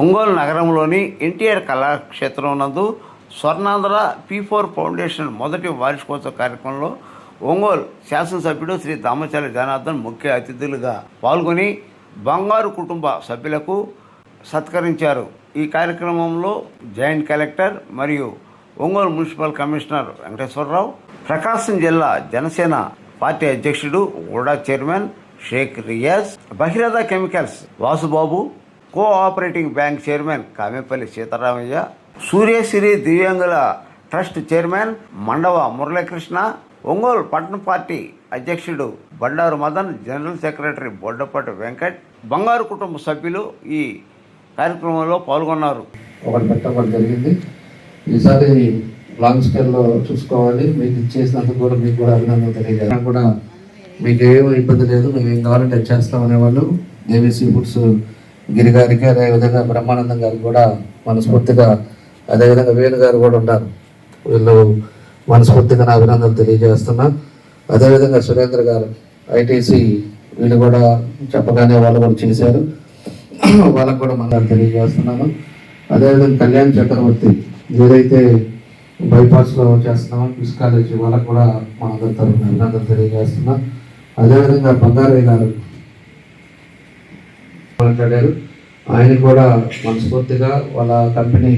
ఒంగోలు నగరంలోని ఎన్టీఆర్ కళాక్షేత్రం నందు Swarnandhra P4 foundation మొదటి వార్షికోత్సవ కార్యక్రమంలో ఒంగోలు శాసనసభ్యుడు శ్రీ దామచర్ల జనార్దన్ ముఖ్య అతిథులుగా పాల్గొని బంగారు కుటుంబ సభ్యులకు సత్కరించారు. ఈ కార్యక్రమంలో జాయింట్ కలెక్టర్ మరియు ఒంగోలు మున్సిపల్ కమిషనర్ వెంకటేశ్వరరావు, ప్రకాశం జిల్లా జనసేన పార్టీ అధ్యక్షుడు GUDA chairman Sheikh Riyaz, Bhagiratha chemicals Vasubabu, cooperating bank chairman Kamepalli Seetharamaiah, Suryasri దివ్యాంగుల ట్రస్ట్ చైర్మన్ మండవ మురళీకృష్ణ, ఒంగోలు పట్టణ పార్టీ అధ్యక్షుడు బండారు మదన్, జనరల్ సెక్రటరీ బొడ్డపాటి వెంకట్, బంగారు కుటుంబ సభ్యులు ఈ కార్యక్రమంలో పాల్గొన్నారు. ఒకటి పెట్టడం జరిగింది. ఈసారి లాంగ్ స్కేల్లో చూసుకోవాలి. మీకు ఇచ్చేసినందుకు కూడా మీకు కూడా అభినందనలు తెలియజేయాలి. కూడా మీకు ఏం ఇబ్బంది లేదు, మేము ఏం కావాలంటే చేస్తాం అనేవాళ్ళు దేవీసీ ఫుడ్స్ గిరి గారికి, అదేవిధంగా బ్రహ్మానందం గారికి కూడా మనస్ఫూర్తిగా, అదేవిధంగా వేణు గారు కూడా ఉన్నారు. వీళ్ళు మనస్ఫూర్తిగా నా అభినందనలు తెలియజేస్తున్నా. అదేవిధంగా సురేంద్ర గారు ఐటీసీ వీళ్ళు కూడా చెప్పగానే వాళ్ళు కూడా చేశారు, వాళ్ళకు కూడా మనం తెలియజేస్తున్నాను. అదేవిధంగా కళ్యాణ్ చక్రవర్తి ఏదైతే బైపాస్లో చేస్తున్నామో క్విజ్ కాలేజీ వాళ్ళకు కూడా మా అందరి తరఫున అభినందనలు తెలియజేస్తున్నాం. అదేవిధంగా బంగారయ్య గారు మాట్లాడారు, ఆయన కూడా మనస్ఫూర్తిగా వాళ్ళ కంపెనీ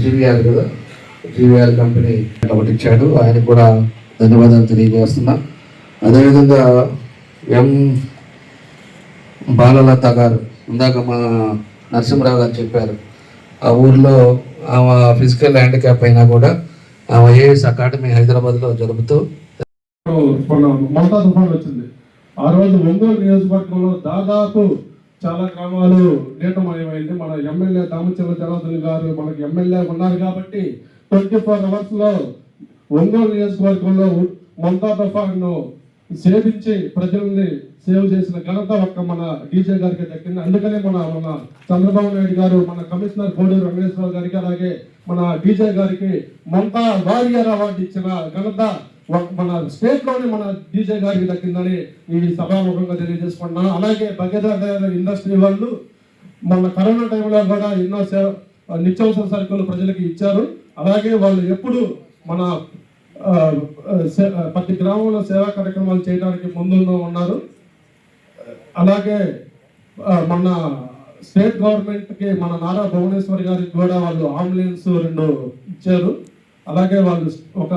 జీవీఆర్ కదా, జీవీఆర్ కంపెనీ ఒకటి ఇచ్చాడు, ఆయనకు కూడా ధన్యవాదాలు తెలియజేస్తున్నా. అదేవిధంగా ఎం బాలలత గారు ఇందాక మా నరసింహరావు గారు చెప్పారు, ఆ ఊర్లో ఆమె ఫిజికల్ హ్యాండిక్యాప్ అయినా కూడా ఆమె ఐఏఎస్ అకాడమీ హైదరాబాద్లో జరుపుతూ మొంతా తుఫాన్ వచ్చింది. ఆ రోజు ఒంగోలు నియోజకవర్గంలో దాదాపు చాలా గ్రామాలు నీటమయమైంది. మన ఎమ్మెల్యే దామచర్ల జనార్దన్ గారు మనకి ఎమ్మెల్యే ఉన్నారు కాబట్టి 24 hours లో ఒంగోలు నియోజకవర్గంలో మొంతా తుఫాన్ను సేవించి ప్రజల్ని సేవ్ చేసిన ఘనత ఒక్క మన డీజే గారికి దక్కింది. అందుకనే మన చంద్రబాబు నాయుడు గారు, మన కమిషనర్ కోడూరు వెంకటేశ్వరరావు గారికి, అలాగే మన డీజే గారికి మొంతా వారియర్ అవార్డు ఇచ్చిన ఘనత మన స్టేట్ లోనే మన డీజే గారికి దక్కిందని ఈ సభాముఖంగా తెలియజేసుకుంటున్నాను. అలాగే భగీరథ ఇండస్ట్రీ వాళ్ళు మన కరోనా టైంలో కూడా ఎన్నో నిత్యావసర సరుకులు ప్రజలకి ఇచ్చారు. అలాగే వాళ్ళు ఎప్పుడు మన ప్రతి గ్రామంలో సేవా కార్యక్రమాలు చేయడానికి ముందులో ఉన్నారు. అలాగే మన స్టేట్ గవర్నమెంట్కి మన నారా భువనేశ్వర్ గారికి కూడా వాళ్ళు అంబులెన్స్ 2 ఇచ్చారు. అలాగే వాళ్ళు ఒక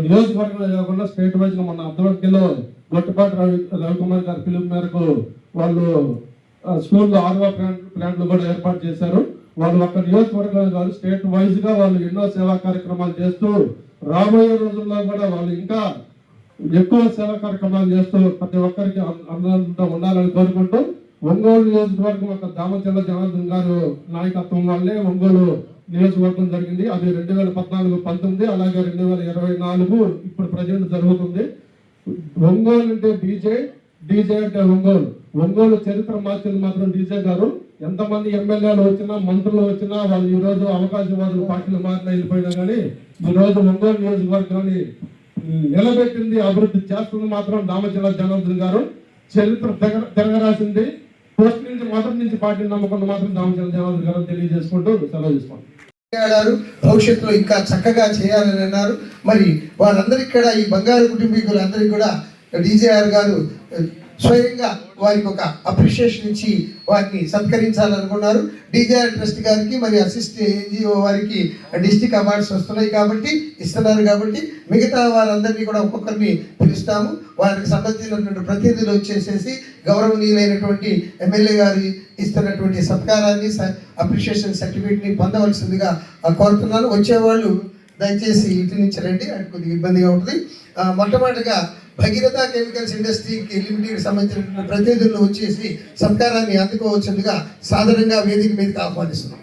నియోజకవర్గంలో కాకుండా స్టేట్ వైజ్గా మన అర్ధవక్కిలో గొట్టపాటి రవికుమార్ గారి పిలుపు మేరకు వాళ్ళు స్కూల్లో ఆర్వా ప్లాంట్లు కూడా ఏర్పాటు చేశారు. వాళ్ళు ఒక్క నియోజకవర్గం కాదు, స్టేట్ వైజ్గా వాళ్ళు ఎన్నో సేవా కార్యక్రమాలు చేస్తూ రాబోయే రోజుల్లో కూడా వాళ్ళు ఇంకా ఎక్కువ సేవా కార్యక్రమాలు చేస్తూ ప్రతి ఒక్కరికి అందరంతో ఉండాలని కోరుకుంటూ, ఒంగోలు నియోజకవర్గం ఒక దామచర్ల జనార్దన్ గారు నాయకత్వం వల్లే ఒంగోలు నియోజకవర్గం జరిగింది. అది 2014-19, అలాగే 2024 ఇప్పుడు ప్రజెంట్ జరుగుతుంది. ఒంగోలు అంటే డీజే అంటే ఒంగోలు చరిత్ర మార్చింది మాత్రం డీజే గారు. ఎంతమంది ఎమ్మెల్యేలు వచ్చినా, మంత్రులు వచ్చినా, వాళ్ళు ఈ రోజు అవకాశవాదులు పార్టీలు మారిన వెళ్ళిపోయినా కానీ ఈ రోజు ఒంగోలు నియోజకవర్గాన్ని నిలబెట్టింది, అభివృద్ధి చేస్తుంది మాత్రం దామచర్ల జనార్దన్ గారు. చరిత్ర తిరగరాసింది. పోస్ట్ నుంచి మొదటి నుంచి పార్టీని నమ్మకుండా మాత్రం దామచర్ల జనార్దన్ గారు తెలియజేసుకుంటూ సెలవు చేసుకోండి. భవిష్యత్తులో ఇంకా చక్కగా చేయాలని అన్నారు. మరి వాళ్ళందరికీ కూడా ఈ బంగారు కుటుంబీకులందరికీ కూడా డీజేఆర్ గారు స్వయంగా వారికి ఒక అప్రిషియేషన్ ఇచ్చి వారిని సత్కరించాలనుకున్నారు. డీజేఆర్ ట్రస్ట్ గారికి మరి అసిస్ట్ ఎన్జిఓ వారికి డిస్ట్రిక్ట్ అవార్డ్స్ వస్తున్నాయి కాబట్టి ఇస్తున్నారు కాబట్టి మిగతా వారందరినీ కూడా ఒక్కొక్కరిని పిలుస్తాము. వారికి సంబంధించినటువంటి ప్రతినిధులు వచ్చేసేసి గౌరవనీయులైనటువంటి ఎమ్మెల్యే గారు ఇస్తున్నటువంటి సత్కారాన్ని, అప్రిషియేషన్ సర్టిఫికేట్ని పొందవలసిందిగా కోరుతున్నాను. వచ్చేవాళ్ళు దయచేసి ఇంటి నుంచి రండి, అది కొద్దిగా ఇబ్బందిగా ఉంటుంది. మొట్టమొదటిగా భగీరథ కెమికల్స్ ఇండస్ట్రీకి లిమిటెడ్ సంబంధించిన ప్రతినిధులను వచ్చేసి సత్కారాన్ని అందుకోవచ్చుగా సాధారణంగా వేదిక మీదకి ఆహ్వానిస్తున్నాం.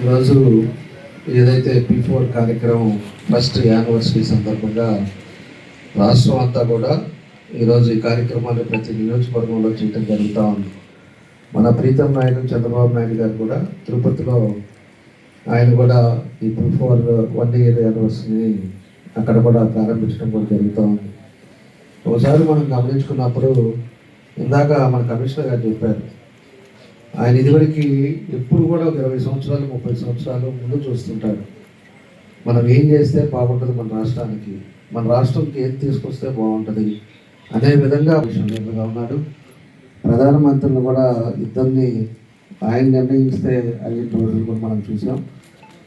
ఈరోజు ఏదైతే P4 కార్యక్రమం ఫస్ట్ యానివర్సరీ సందర్భంగా రాష్ట్రం అంతా కూడా ఈరోజు ఈ కార్యక్రమాన్ని ప్రతి నియోజకవర్గంలో చేయడం జరుగుతూ ఉంది. మన ప్రీతం నాయకుడు చంద్రబాబు నాయుడు గారు కూడా తిరుపతిలో ఆయన కూడా ఈ P4 1 year యానివర్సరీని అక్కడ కూడా ప్రారంభించడం కూడా జరుగుతూ ఉంది. ఒకసారి మనం గమనించుకున్నప్పుడు ఇందాక మన కమిషనర్ గారు చెప్పారు, ఆయన ఇదివరకు ఎప్పుడు కూడా ఒక 20 సంవత్సరాలు 30 సంవత్సరాలు ముందు చూస్తుంటాడు. మనం ఏం చేస్తే బాగుంటుంది మన రాష్ట్రానికి, మన రాష్ట్రంకి ఏం తీసుకొస్తే బాగుంటుంది అనే విధంగా విషయంగా ఉన్నాడు. ప్రధానమంత్రిని కూడా ఇద్దరిని ఆయన నిర్ణయిస్తే అయ్యే రోజులు కూడా మనం చూసాం.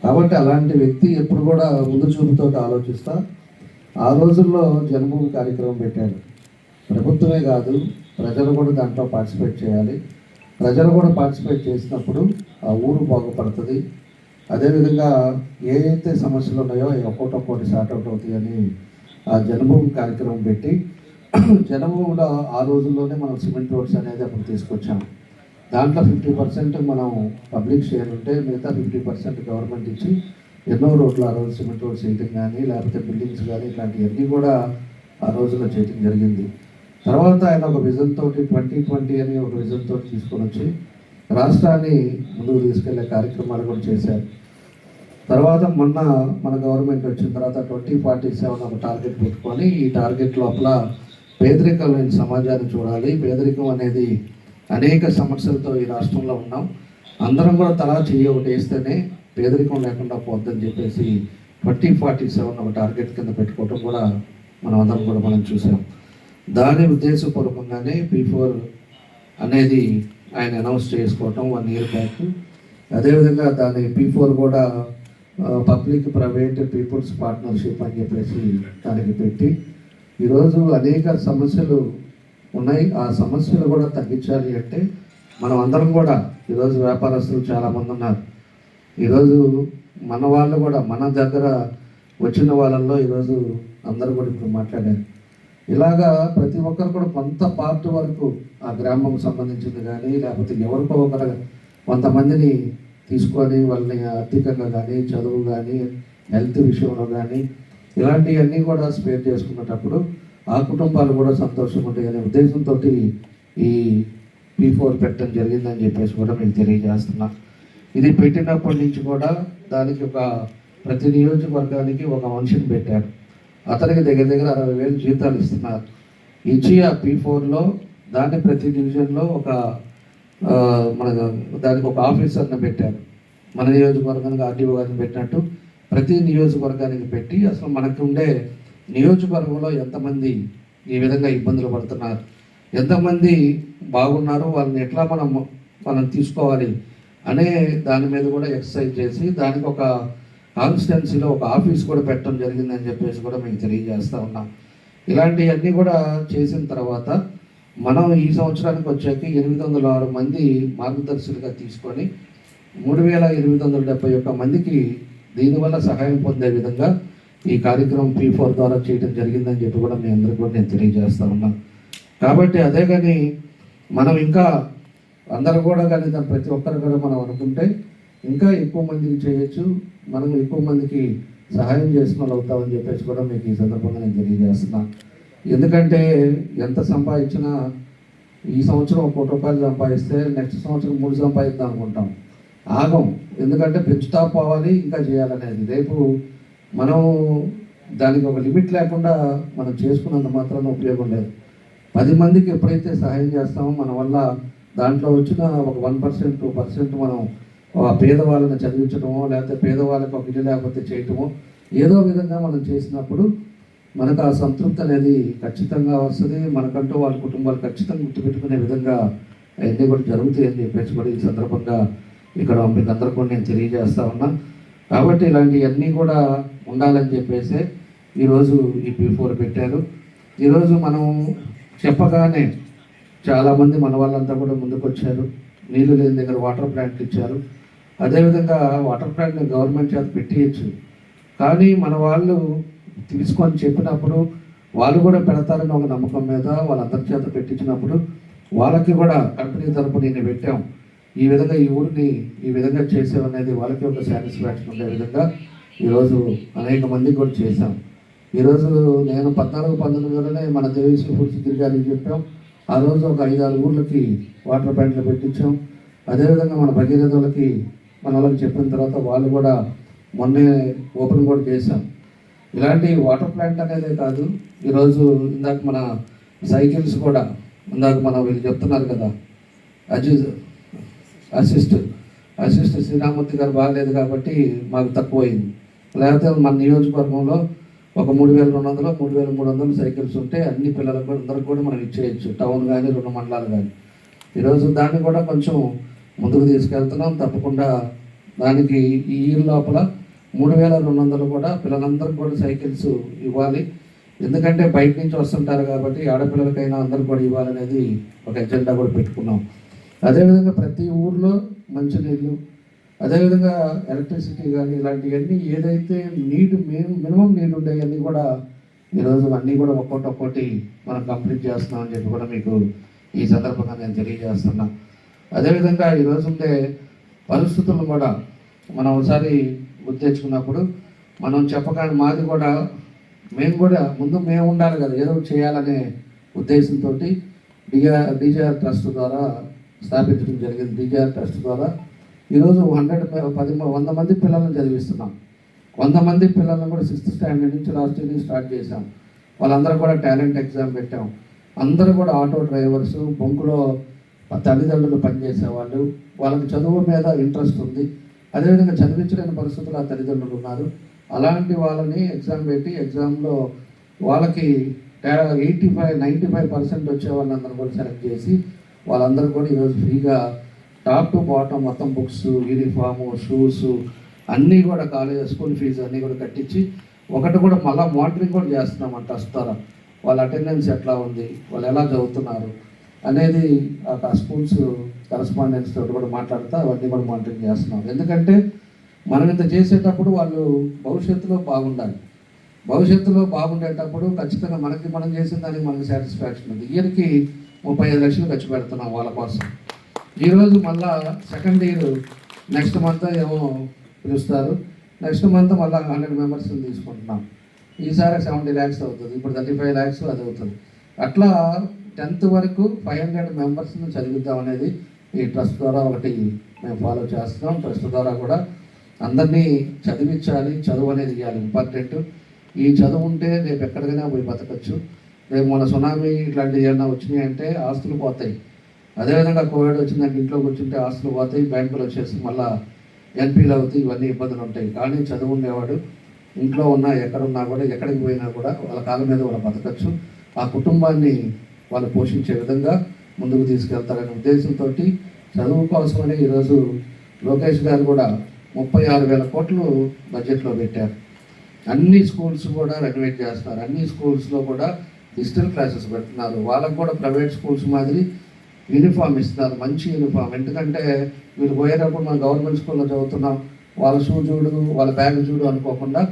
కాబట్టి అలాంటి వ్యక్తి ఎప్పుడు కూడా ముందు చూపుతో ఆలోచిస్తా ఆ రోజుల్లో జన్మభూమి కార్యక్రమం పెట్టాడు. ప్రభుత్వమే కాదు, ప్రజలు కూడా దాంట్లో పార్టిసిపేట్ చేయాలి. ప్రజలు కూడా పార్టిసిపేట్ చేసినప్పుడు ఆ ఊరు బాగుపడుతుంది. అదేవిధంగా ఏ అయితే సమస్యలు ఉన్నాయో ఒక్కొక్కటి సార్ట్ అవుట్ అవుతాయని ఆ జన్మభూమి కార్యక్రమం పెట్టి జన్మభూమిలో ఆ రోజుల్లోనే మనం సిమెంట్ రోడ్స్ అనేది అప్పుడు తీసుకొచ్చాం. దాంట్లో 50% మనం పబ్లిక్ షేర్ ఉంటే మిగతా 50% గవర్నమెంట్ ఇచ్చి ఎన్నో రోడ్లు ఆ రోజు సిమెంట్ రోడ్స్ వేయటం కానీ లేకపోతే బిల్డింగ్స్ కానీ ఇట్లాంటివన్నీ కూడా ఆ రోజుల్లో చేయటం జరిగింది. తర్వాత ఆయన ఒక విజన్ తోటి 2020 అని ఒక విజన్ తోటి తీసుకొని వచ్చి రాష్ట్రాన్ని ముందుకు తీసుకెళ్లే కార్యక్రమాలు కూడా చేశారు. తర్వాత మొన్న మన గవర్నమెంట్ వచ్చిన తర్వాత 2047 ఒక టార్గెట్ పెట్టుకొని ఈ టార్గెట్ లోపల పేదరికం లేని సమాజాన్ని చూడాలి. పేదరికం అనేది అనేక సమస్యలతో ఈ రాష్ట్రంలో ఉన్నాం. అందరం కూడా తలా చెయ్యి ఒకటి వేస్తేనే పేదరికం లేకుండా పోద్దని చెప్పేసి 2047 ఒక టార్గెట్ కింద పెట్టుకోవటం కూడా మనం అందరం కూడా మనం చూసాం. దాని ఉద్దేశపూర్వకంగానే P4 అనేది ఆయన అనౌన్స్ చేసుకోవటం 1 year బ్యాక్. అదేవిధంగా దాని P4 కూడా పబ్లిక్ ప్రైవేట్ పీపుల్స్ పార్ట్నర్షిప్ అని చెప్పేసి దానికి పెట్టి ఈరోజు అనేక సమస్యలు ఉన్నాయి. ఆ సమస్యలు కూడా తగ్గించాలి అంటే మనం అందరం కూడా ఈరోజు వ్యాపారస్తులు చాలామంది ఉన్నారు. ఈరోజు మన వాళ్ళు కూడా మన దగ్గర వచ్చిన వాళ్ళల్లో ఈరోజు అందరూ కూడా ఇప్పుడు మాట్లాడారు. ఇలాగా ప్రతి ఒక్కరు కూడా కొంత పార్ట్ వరకు ఆ గ్రామం సంబంధించింది కానీ లేకపోతే ఎవరికో ఒకరు కొంతమందిని తీసుకొని వాళ్ళని ఆర్థికంగా కానీ చదువు కానీ హెల్త్ విషయంలో కానీ ఇలాంటివన్నీ కూడా స్పేర్ చేసుకునేటప్పుడు ఆ కుటుంబాలు కూడా సంతోషంగా ఉంటాయి అనే ఉద్దేశంతో ఈ P4 పెట్టడం జరిగిందని చెప్పేసి కూడా మీకు తెలియజేస్తున్నా. ఇది పెట్టినప్పటి నుంచి కూడా దానికి ఒక ప్రతి నియోజకవర్గానికి ఒక మనిషిని పెట్టారు. అతనికి దగ్గర 60,000 జీతాలు ఇస్తున్నారు. ఇచ్చి ఆ P4లో దాన్ని ప్రతి డివిజన్లో ఒక మన దానికి ఒక ఆఫీసర్ని పెట్టారు. మన నియోజకవర్గానికి ఆర్డీఓ గారిని పెట్టినట్టు ప్రతి నియోజకవర్గానికి పెట్టి అసలు మనకు ఉండే నియోజకవర్గంలో ఎంతమంది ఈ విధంగా ఇబ్బందులు పడుతున్నారు, ఎంతమంది బాగున్నారు, వాళ్ళని ఎట్లా మనం తీసుకోవాలి అనే దాని మీద కూడా ఎక్సర్సైజ్ చేసి దానికి ఒక కాన్స్టిట్యున్సీలో ఒక ఆఫీస్ కూడా పెట్టడం జరిగిందని చెప్పేసి కూడా మీకు తెలియజేస్తూ ఉన్నాం. ఇలాంటివన్నీ కూడా చేసిన తర్వాత మనం ఈ సంవత్సరానికి వచ్చాక 806 మంది మార్గదర్శులుగా తీసుకొని 3,871 మందికి దీనివల్ల సహాయం పొందే విధంగా ఈ కార్యక్రమం P4 ద్వారా చేయడం జరిగిందని చెప్పి కూడా మీ అందరికీ కూడా నేను తెలియజేస్తూ ఉన్నాను. కాబట్టి అదే కానీ మనం ఇంకా అందరూ కూడా కానీ దాని ప్రతి ఒక్కరు కూడా మనం అనుకుంటే ఇంకా ఎక్కువ మందికి చేయొచ్చు, మనం ఎక్కువ మందికి సహాయం చేసిన వాళ్ళు అవుతామని చెప్పేసి కూడా మీకు ఈ సందర్భంగా నేను తెలియజేస్తున్నాను. ఎందుకంటే ఎంత సంపాదించినా ఈ సంవత్సరం 1 కోటి రూపాయలు సంపాదిస్తే నెక్స్ట్ సంవత్సరం 3 సంపాదిద్దాం అనుకుంటాం, ఆగం. ఎందుకంటే పెంచుతా పోవాలి, ఇంకా చేయాలనేది. రేపు మనం దానికి ఒక లిమిట్ లేకుండా మనం చేసుకున్నంత మాత్రాన ఉపయోగం లేదు. 10 మందికి ఎప్పుడైతే సహాయం చేస్తామో మన వల్ల దాంట్లో వచ్చిన ఒక 1% 2% మనం పేదవాళ్ళని చదివించడమో లేకపోతే పేదవాళ్ళకి ఒక ఇల్లు లేకపోతే చేయటమో ఏదో విధంగా మనం చేసినప్పుడు మనకు ఆ సంతృప్తి అనేది ఖచ్చితంగా వస్తుంది. మనకంటూ వాళ్ళ కుటుంబాలు ఖచ్చితంగా గుర్తుపెట్టుకునే విధంగా అవన్నీ కూడా జరుగుతాయి అని చెప్పేసి కూడా ఈ సందర్భంగా ఇక్కడ మీకు అందరూ కూడా నేను తెలియజేస్తా ఉన్నా. కాబట్టి ఇలాంటివన్నీ కూడా ఉండాలని చెప్పేసి ఈరోజు ఈ P4 పెట్టారు. ఈరోజు మనం చెప్పగానే చాలామంది మన వాళ్ళంతా కూడా ముందుకు వచ్చారు. నీళ్లు లేని దగ్గర వాటర్ ప్లాంట్లు ఇచ్చారు. అదేవిధంగా వాటర్ ప్లాంట్ని గవర్నమెంట్ చేత పెట్టియచ్చు, కానీ మన వాళ్ళు తీసుకొని చెప్పినప్పుడు వాళ్ళు కూడా పెడతారని ఒక నమ్మకం మీద వాళ్ళందరి చేత పెట్టించినప్పుడు వాళ్ళకి కూడా కంపెనీ తరపున నేను పెట్టాం. ఈ విధంగా ఈ ఊరిని ఈ విధంగా చేసేవనేది వాళ్ళకి ఒక సాటిస్ఫాక్షన్ ఉండే విధంగా ఈరోజు అనేక మందికి కూడా చేశాం. ఈరోజు నేను 14-19 మన దేవీశ్వర ఫుడ్స్ తిరిగానికి చెప్పాం. ఆ రోజు ఒక 5-6 ఊర్లకి వాటర్ ప్లాంట్లు పెట్టించాం. అదేవిధంగా మన భగీరథులకి మన వాళ్ళకి చెప్పిన తర్వాత వాళ్ళు కూడా మొన్నే ఓపెన్ కూడా చేశాం. ఇలాంటి వాటర్ ప్లాంట్ అనేదే కాదు, ఈరోజు ఇందాక మన సైకిల్స్ కూడా ఇందాక మన వీళ్ళు చెప్తున్నారు కదా, అసిస్ట్ శ్రీరామూర్తి గారు బాగలేదు కాబట్టి మాకు తక్కువైంది. లేకపోతే మన నియోజకవర్గంలో ఒక 3200 3300 సైకిల్స్ ఉంటే అన్ని పిల్లలకు అందరికి కూడా మనం ఇచ్చేయచ్చు, టౌన్ కానీ 2 మండలాలు కానీ. ఈరోజు దాన్ని కూడా కొంచెం ముందుకు తీసుకెళ్తున్నాం. తప్పకుండా దానికి ఈ ఇయర్ లోపల 3200 కూడా పిల్లలందరికీ కూడా సైకిల్స్ ఇవ్వాలి. ఎందుకంటే బయట నుంచి వస్తుంటారు కాబట్టి ఆడపిల్లలకైనా అందరికి కూడా ఇవ్వాలనేది ఒక ఎజెండా కూడా పెట్టుకున్నాం. అదేవిధంగా ప్రతి ఊర్లో మంచినీళ్ళు, అదేవిధంగా ఎలక్ట్రిసిటీ కానీ ఇలాంటివన్నీ ఏదైతే మినిమం నీడ్ ఉండేవన్నీ కూడా ఈరోజు అన్నీ కూడా ఒక్కొక్కటి మనం కంప్లీట్ చేస్తున్నామని చెప్పి కూడా మీకు ఈ సందర్భంగా నేను తెలియజేస్తున్నా. అదేవిధంగా ఈరోజు ఉండే పరిస్థితులను కూడా మనం ఒకసారి గుర్తు తెచ్చుకున్నప్పుడు మనం చెప్పగానే మాది కూడా మేము ఉండాలి కదా, ఏదో చేయాలనే ఉద్దేశంతో డీజేఆర్ ట్రస్ట్ ద్వారా స్థాపించడం జరిగింది. డీజేఆర్ ట్రస్ట్ ద్వారా ఈరోజు 100 మంది పిల్లలను చదివిస్తున్నాం. 100 మంది పిల్లలను కూడా 6th స్టాండర్డ్ నుంచి లాస్ట్ ఇయర్ స్టార్ట్ చేశాం. వాళ్ళందరూ కూడా టాలెంట్ ఎగ్జామ్ పెట్టాం. అందరూ కూడా ఆటో డ్రైవర్స్, బొంకులో తల్లిదండ్రులు పనిచేసేవాళ్ళు, వాళ్ళకి చదువు మీద ఇంట్రెస్ట్ ఉంది, అదేవిధంగా చదివించలేని పరిస్థితులు ఆ తల్లిదండ్రులు ఉన్నారు. అలాంటి వాళ్ళని ఎగ్జామ్ పెట్టి ఎగ్జామ్లో వాళ్ళకి 85-95% వచ్చే వాళ్ళందరూ కూడా సెలెక్ట్ చేసి వాళ్ళందరూ కూడా ఈరోజు ఫ్రీగా టాప్ టు బాటమ్ మొత్తం బుక్స్, యూనిఫాము, షూస్ అన్నీ కూడా కాలేజ్ స్కూల్ ఫీజు అన్నీ కూడా కట్టించి ఒకటి కూడా మళ్ళీ మానిటరింగ్ కూడా చేస్తున్నాం ఆ ట్రస్ట్ ద్వారా. వాళ్ళ అటెండెన్స్ ఎట్లా ఉంది, వాళ్ళు ఎలా చదువుతున్నారు అనేది ఆ స్కూల్స్ కరస్పాండెన్స్ తోటి కూడా మాట్లాడుతూ అవన్నీ కూడా మానిటరింగ్ చేస్తున్నాం. ఎందుకంటే మనం ఇంత చేసేటప్పుడు వాళ్ళు భవిష్యత్తులో బాగుండాలి. భవిష్యత్తులో బాగుండేటప్పుడు ఖచ్చితంగా మనం చేసిన దానికి మనకి సాటిస్ఫాక్షన్ ఉంది. ఇయర్కి 35 లక్షలు ఖర్చు పెడుతున్నాం వాళ్ళ కోసం. ఈరోజు మళ్ళా సెకండ్ ఇయర్ నెక్స్ట్ మంత్ ఏమో పిలుస్తారు, నెక్స్ట్ మంత్ మళ్ళీ 100 మెంబర్స్ని తీసుకుంటున్నాం. ఈసారి 70 lakhs అవుతుంది, ఇప్పుడు 35 lakhs అది అవుతుంది. అట్లా 10th వరకు 500 మెంబర్స్ని చదివిద్దాం అనేది ఈ ట్రస్ట్ ద్వారా ఒకటి మేము ఫాలో చేస్తున్నాం. ట్రస్ట్ ద్వారా కూడా అందరినీ చదివించాలి, చదువు అనేది ఇవ్వాలి, ఇంపార్టెంట్. ఈ చదువు ఉంటే రేపు ఎక్కడికైనా పోయి బతకచ్చు. రేపు మన సునామీ ఇట్లాంటివి ఏమైనా వచ్చినాయి అంటే ఆస్తులు పోతాయి. అదేవిధంగా కోవిడ్ వచ్చిందంటే ఇంట్లో కూర్చుంటే ఆస్తులు పోతాయి, బ్యాంకులు వచ్చేసి మళ్ళీ ఎన్పీలు అవుతాయి, ఇవన్నీ ఇబ్బందులు ఉంటాయి. కానీ చదువు ఉండేవాడు ఇంట్లో ఉన్నా ఎక్కడున్నా కూడా ఎక్కడికి పోయినా కూడా వాళ్ళ కాళ్ళ మీద వాళ్ళు బతకచ్చు. ఆ కుటుంబాన్ని వాళ్ళు పోషించే విధంగా ముందుకు తీసుకెళ్తారనే ఉద్దేశంతో చదువు కోసమని ఈరోజు లోకేష్ గారు కూడా 36,000 కోట్లు బడ్జెట్లో పెట్టారు. అన్ని స్కూల్స్ కూడా రెనోవేట్ చేస్తున్నారు. అన్ని స్కూల్స్లో కూడా డిజిటల్ క్లాసెస్ పెడుతున్నారు. వాళ్ళకు కూడా ప్రైవేట్ స్కూల్స్ మాదిరి యూనిఫామ్ ఇస్తున్నారు, మంచి యూనిఫామ్. ఎందుకంటే వీళ్ళు పోయేటప్పుడు మనం గవర్నమెంట్ స్కూల్లో చదువుతున్నాం, వాళ్ళ షూ చూడు, వాళ్ళ బ్యాగ్ చూడు అనుకోకుండా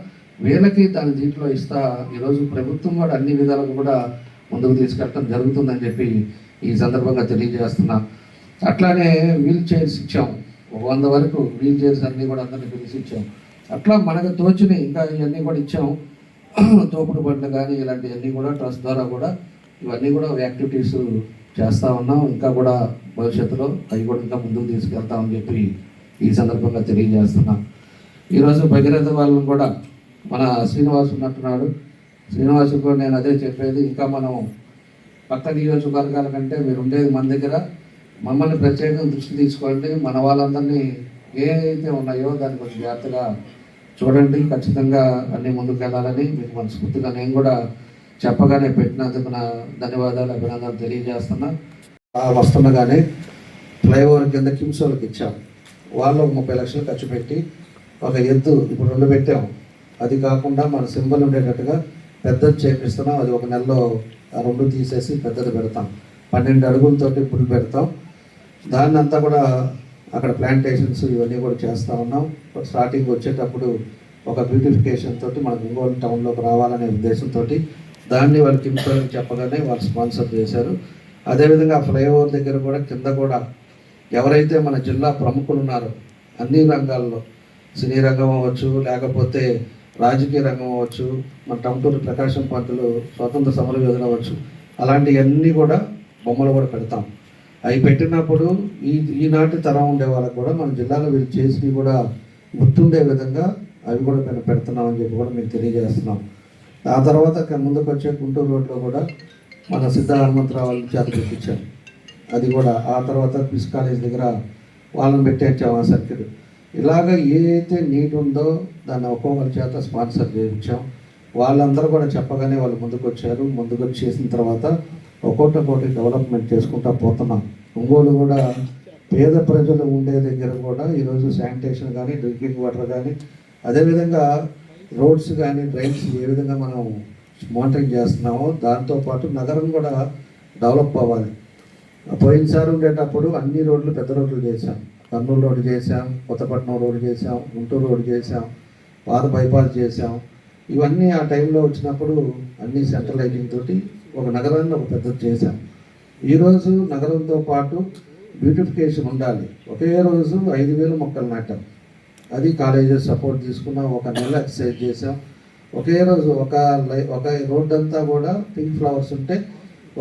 వీళ్ళకి దాని దీంట్లో ఇస్తా ఈరోజు ప్రభుత్వం కూడా అన్ని విధాలకు కూడా ముందుకు తీసుకెళ్ళడం జరుగుతుందని చెప్పి ఈ సందర్భంగా తెలియజేస్తున్నా. అట్లానే వీల్ చైర్స్ ఇచ్చాం, 100 వరకు వీల్ చైర్స్ అన్నీ కూడా అందరినీ పిలిచి ఇచ్చాం. అట్లా మనకు తోచిని ఇంకా ఇవన్నీ కూడా ఇచ్చాం. తోపుడు బండ్లు కానీ ఇలాంటివన్నీ కూడా ట్రస్ట్ ద్వారా కూడా ఇవన్నీ కూడా యాక్టివిటీస్ చేస్తూ ఉన్నాం. ఇంకా కూడా భవిష్యత్తులో అవి కూడా ఇంకా ముందుకు తీసుకెళ్తామని చెప్పి ఈ సందర్భంగా తెలియజేస్తున్నాం. ఈరోజు భగీరథ వాళ్ళని కూడా మన శ్రీనివాస్ ఉన్నట్టున్నాడు. శ్రీనివాసు కూడా నేను అదే చెప్పేది, ఇంకా మనం పక్క నియోజకవర్గాల కంటే మీరు ఉండేది మన దగ్గర, మమ్మల్ని ప్రత్యేకంగా దృష్టి తీసుకోండి. మన వాళ్ళందరినీ ఏదైతే ఉన్నాయో దాన్ని కొంచెం జాగ్రత్తగా చూడండి. ఖచ్చితంగా అన్నీ ముందుకు వెళ్ళాలని మీకు మనస్ఫూర్తిగా నేను కూడా చెప్పగానే పెట్టినందుకు నా ధన్యవాదాలు, అభినందనలు తెలియజేస్తున్నా. వస్తుండగానే ఫ్లైఓవర్ కింద కిమ్స్ వాళ్ళకి ఇచ్చాం. వాళ్ళు 30 లక్షలు ఖర్చు పెట్టి ఒక ఎద్దు ఇప్పుడు 2 పెట్టాం. అది కాకుండా మన సింబల్ ఉండేటట్టుగా పెద్దది చేపిస్తున్నాం. అది ఒక నెలలో ఆ 2 తీసేసి పెద్దది పెడతాం. 12 అడుగులతోటి పుల్ పెడతాం. దాన్ని అంతా కూడా అక్కడ ప్లాంటేషన్స్ ఇవన్నీ కూడా చేస్తూ ఉన్నాం. స్టార్టింగ్ వచ్చేటప్పుడు ఒక బ్యూటిఫికేషన్ తోటి మన ఒంగోలు టౌన్లోకి రావాలనే ఉద్దేశంతో దాన్ని వాళ్ళకి ఇంట్లో చెప్పగానే వాళ్ళు స్పాన్సర్ చేశారు. అదేవిధంగా ఫ్లైఓవర్ దగ్గర కూడా కింద కూడా ఎవరైతే మన జిల్లా ప్రముఖులు ఉన్నారో అన్ని రంగాల్లో, సినీ రంగం అవ్వచ్చు, లేకపోతే రాజకీయ రంగం అవ్వచ్చు, మన టంటూరు ప్రకాశం పంతులు స్వతంత్ర సమర యోధులు అవ్వచ్చు, అలాంటివన్నీ కూడా బొమ్మలు కూడా పెడతాం. అవి పెట్టినప్పుడు ఈనాటి తరం ఉండే వాళ్ళకు కూడా మన జిల్లాలో వీళ్ళు చేసి కూడా గుర్తుండే విధంగా అవి కూడా మేము పెడుతున్నామని చెప్పి కూడా మేము తెలియజేస్తున్నాం. ఆ తర్వాత ముందుకు వచ్చే గుంటూరు రోడ్లో కూడా మన సిద్ధ హనుమంతరావు వాళ్ళ చేత పెట్టించాం. అది కూడా ఆ తర్వాత క్విజ్ కాలేజ్ దగ్గర వాళ్ళని పెట్టించాం ఆ సర్కిల్. ఇలాగ ఏదైతే నీడ్ ఉందో దాన్ని ఒక్కొక్కరి చేత స్పాన్సర్ చేయించాం. వాళ్ళందరూ కూడా చెప్పగానే వాళ్ళు ముందుకు వచ్చారు. ముందుకు వచ్చి చేసిన తర్వాత ఒక్కొక్కటి డెవలప్మెంట్ చేసుకుంటూ పోతున్నాం. ఒంగోలు కూడా పేద ప్రజలు ఉండే దగ్గర కూడా ఈరోజు శానిటేషన్ కానీ, డ్రింకింగ్ వాటర్ కానీ, అదేవిధంగా రోడ్స్ కానీ, డ్రైన్స్ ఏ విధంగా మనం మానిటరింగ్ చేస్తున్నామో దాంతోపాటు నగరం కూడా డెవలప్ అవ్వాలి. పోయినసారి ఉండేటప్పుడు అన్ని రోడ్లు పెద్ద రోడ్లు చేశాం. కర్నూలు రోడ్డు చేశాం, కొత్తపట్నం రోడ్డు చేశాం, గుంటూరు రోడ్డు చేశాం, పాత బైపాస్ చేశాం. ఇవన్నీ ఆ టైంలో వచ్చినప్పుడు అన్ని సెంట్రలైజింగ్ తోటి ఒక నగరాన్ని ఒక పెద్దది చేశాం. ఈరోజు నగరంతో పాటు బ్యూటిఫికేషన్ ఉండాలి. ఒకే రోజు 5,000 మొక్కలు నాటాం. అది కాలేజెస్ సపోర్ట్ తీసుకున్నాం. ఒక నెల ఎక్సర్సైజ్ చేసాం. ఒకే రోజు ఒక రోడ్డు అంతా కూడా పింక్ ఫ్లవర్స్ ఉంటే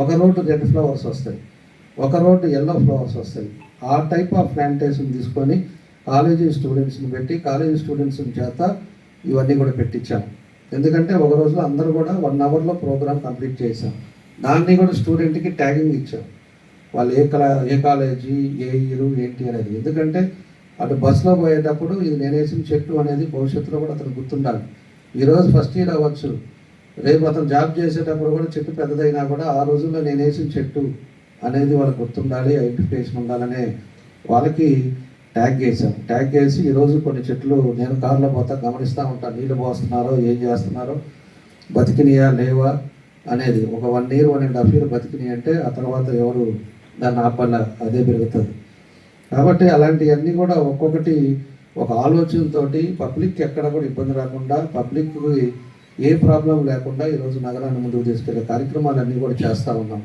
ఒక రోడ్డు రెడ్ ఫ్లవర్స్ వస్తాయి, ఒక రోడ్డు ఎల్లో ఫ్లవర్స్ వస్తాయి. ఆ టైప్ ఆఫ్ ప్లాంటేషన్ తీసుకొని కాలేజీ స్టూడెంట్స్ని పెట్టి కాలేజీ స్టూడెంట్స్ చేత ఇవన్నీ కూడా పెట్టించాం. ఎందుకంటే ఒక రోజులో అందరూ కూడా 1 అవర్లో ప్రోగ్రామ్ కంప్లీట్ చేసాం. దాన్ని కూడా స్టూడెంట్కి ట్యాగింగ్ ఇచ్చాం. వాళ్ళు ఏ కాలేజీ, ఏ ఇయర్ ఏంటి అనేది. ఎందుకంటే అటు బస్సులో పోయేటప్పుడు ఇది నేను వేసిన చెట్టు అనేది భవిష్యత్తులో కూడా అతను గుర్తుండాలి. ఈరోజు ఫస్ట్ ఇయర్ అవ్వచ్చు, రేపు అతను జాబ్ చేసేటప్పుడు కూడా చెట్టు పెద్దదైనా కూడా ఆ రోజుల్లో నేను వేసిన చెట్టు అనేది వాళ్ళకి గుర్తుండాలి, ఐడెంటిఫికేషన్ ఉండాలనే వాళ్ళకి ట్యాగ్ చేశాం. ట్యాగ్ చేసి ఈరోజు కొన్ని చెట్లు నేను కారులో పోతా గమనిస్తూ ఉంటాను, నీళ్ళు పోస్తున్నారో ఏం చేస్తున్నారో, బతికినాయా లేవా అనేది. ఒక 1 ఇయర్ 1.5 ఇయర్ బతికినాయి అంటే ఆ తర్వాత ఎవరు దాన్ని ఆపాల, అదే పెరుగుతుంది. కాబట్టి అలాంటివన్నీ కూడా ఒక్కొక్కటి ఒక ఆలోచనతోటి పబ్లిక్ ఎక్కడ కూడా ఇబ్బంది రాకుండా, పబ్లిక్కి ఏ ప్రాబ్లం లేకుండా ఈరోజు నగరాన్ని ముందుకు తీసుకెళ్లే కార్యక్రమాలన్నీ కూడా చేస్తూ ఉన్నాం.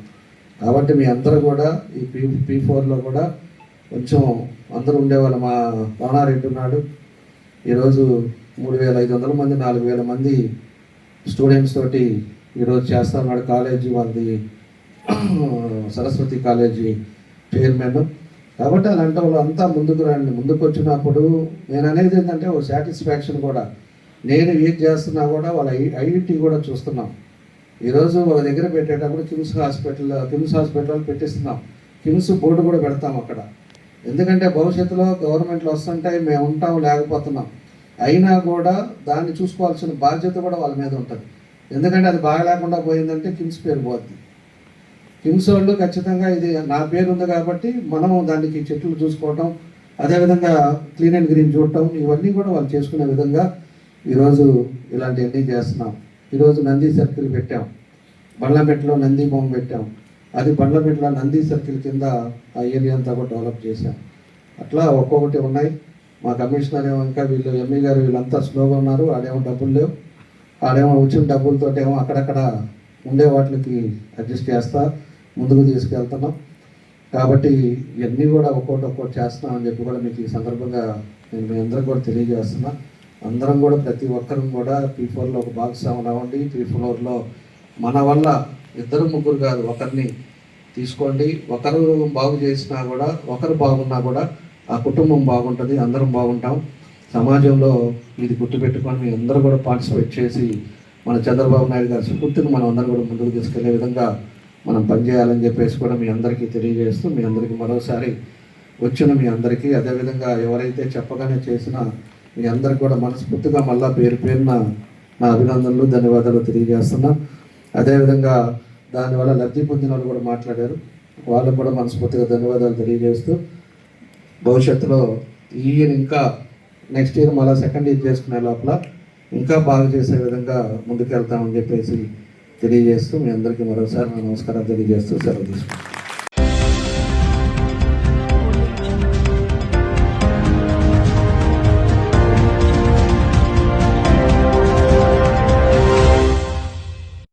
కాబట్టి మీ అందరూ కూడా ఈ P4లో కూడా కొంచెం అందరూ ఉండేవాళ్ళు. మా రమణారెడ్డి ఉన్నాడు, ఈరోజు 3,500 మంది 4,000 మంది స్టూడెంట్స్ తోటి ఈరోజు చేస్తూ ఉన్నాడు. కాలేజీ వాళ్ళది సరస్వతి కాలేజీ చైర్మన్. కాబట్టి అలాంటి వాళ్ళు అంతా ముందుకు రండి. ముందుకు వచ్చినప్పుడు నేను అనేది ఏంటంటే ఒక సాటిస్ఫాక్షన్ కూడా, నేను ఏం చేస్తున్నా కూడా వాళ్ళ ఐడెంటిటీ కూడా చూస్తున్నాం. ఈరోజు వాళ్ళ దగ్గర పెట్టేటప్పుడు కిమ్స్ హాస్పిటల్ పెట్టిస్తున్నాం. కిమ్స్ బోర్డు కూడా పెడతాం అక్కడ. ఎందుకంటే భవిష్యత్తులో గవర్నమెంట్లో వస్తుంటాయి, మేము ఉంటాం లేకపోతున్నాం, అయినా కూడా దాన్ని చూసుకోవాల్సిన బాధ్యత కూడా వాళ్ళ మీద ఉంటుంది. ఎందుకంటే అది బాగా లేకుండా పోయిందంటే కిమ్స్ పేరు పోద్ది. కిమ్స్ వాళ్ళు ఖచ్చితంగా ఇది నా పేరు ఉంది కాబట్టి మనము దానికి చెట్లు చూసుకోవటం, అదేవిధంగా క్లీన్ అండ్ గ్రీన్ చూడటం, ఇవన్నీ కూడా వాళ్ళు చేసుకునే విధంగా ఈరోజు ఇలాంటివన్నీ చేస్తున్నాం. ఈరోజు నంది సర్కిల్ పెట్టాం, బండ్లమెట్లో నంది బొమ్మ పెట్టాం. అది బండ్లమెట్ల నంది సర్కిల్ కింద ఆ ఏరియా అంతా కూడా డెవలప్ చేశాం. అట్లా ఒక్కొక్కటి ఉన్నాయి. మా కమిషనర్ ఏమో ఇంకా వీళ్ళు ఎంఈ గారు వీళ్ళంతా స్లోగా ఉన్నారు. ఆడేమో డబ్బులు లేవు, ఆడేమో వచ్చిన డబ్బులతో ఏమో అక్కడక్కడ ఉండే వాటికి అడ్జస్ట్ చేస్తా ముందుకు తీసుకెళ్తున్నాం. కాబట్టి ఇవన్నీ కూడా ఒక్కొక్కటి చేస్తున్నామని చెప్పి కూడా మీకు ఈ సందర్భంగా నేను మీ అందరికి కూడా తెలియజేస్తున్నా. అందరం కూడా ప్రతి ఒక్కరం కూడా P4లో ఒక భాగస్వామ్యం అవ్వండి. P4లో మన వల్ల 2 3 కాదు, ఒకరిని తీసుకోండి. ఒకరు బాగు చేసినా కూడా, ఒకరు బాగున్నా కూడా ఆ కుటుంబం బాగుంటుంది, అందరం బాగుంటాం. సమాజంలో ఇది గుర్తుపెట్టుకొని మీ అందరూ కూడా పార్టిసిపేట్ చేసి మన చంద్రబాబు నాయుడు గారి స్ఫూర్తిని మనం అందరం కూడా ముందుకు తీసుకెళ్లే విధంగా మనం పనిచేయాలని చెప్పేసి కూడా మీ అందరికీ తెలియజేస్తూ, మీ అందరికీ మరోసారి వచ్చిన మీ అందరికీ, అదేవిధంగా ఎవరైతే చెప్పగానే చేసినా మీ అందరికి కూడా మనస్ఫూర్తిగా మళ్ళా పేరున నా అభినందనలు, ధన్యవాదాలు తెలియజేస్తున్నా. అదేవిధంగా దానివల్ల లబ్ధి పొందిన వాళ్ళు కూడా మాట్లాడారు, వాళ్ళకు కూడా మనస్ఫూర్తిగా ధన్యవాదాలు తెలియజేస్తూ, భవిష్యత్తులో ఈ ఇయర్ ఇంకా నెక్స్ట్ ఇయర్ మళ్ళీ సెకండ్ ఇయర్ చేసుకునే లోపల ఇంకా బాగా చేసే విధంగా ముందుకెళ్తామని చెప్పేసి తెలియజేస్తూ మీ అందరికీ మరోసారి నమస్కారం తెలియజేస్తూ సెలవు తీసుకుంటాం.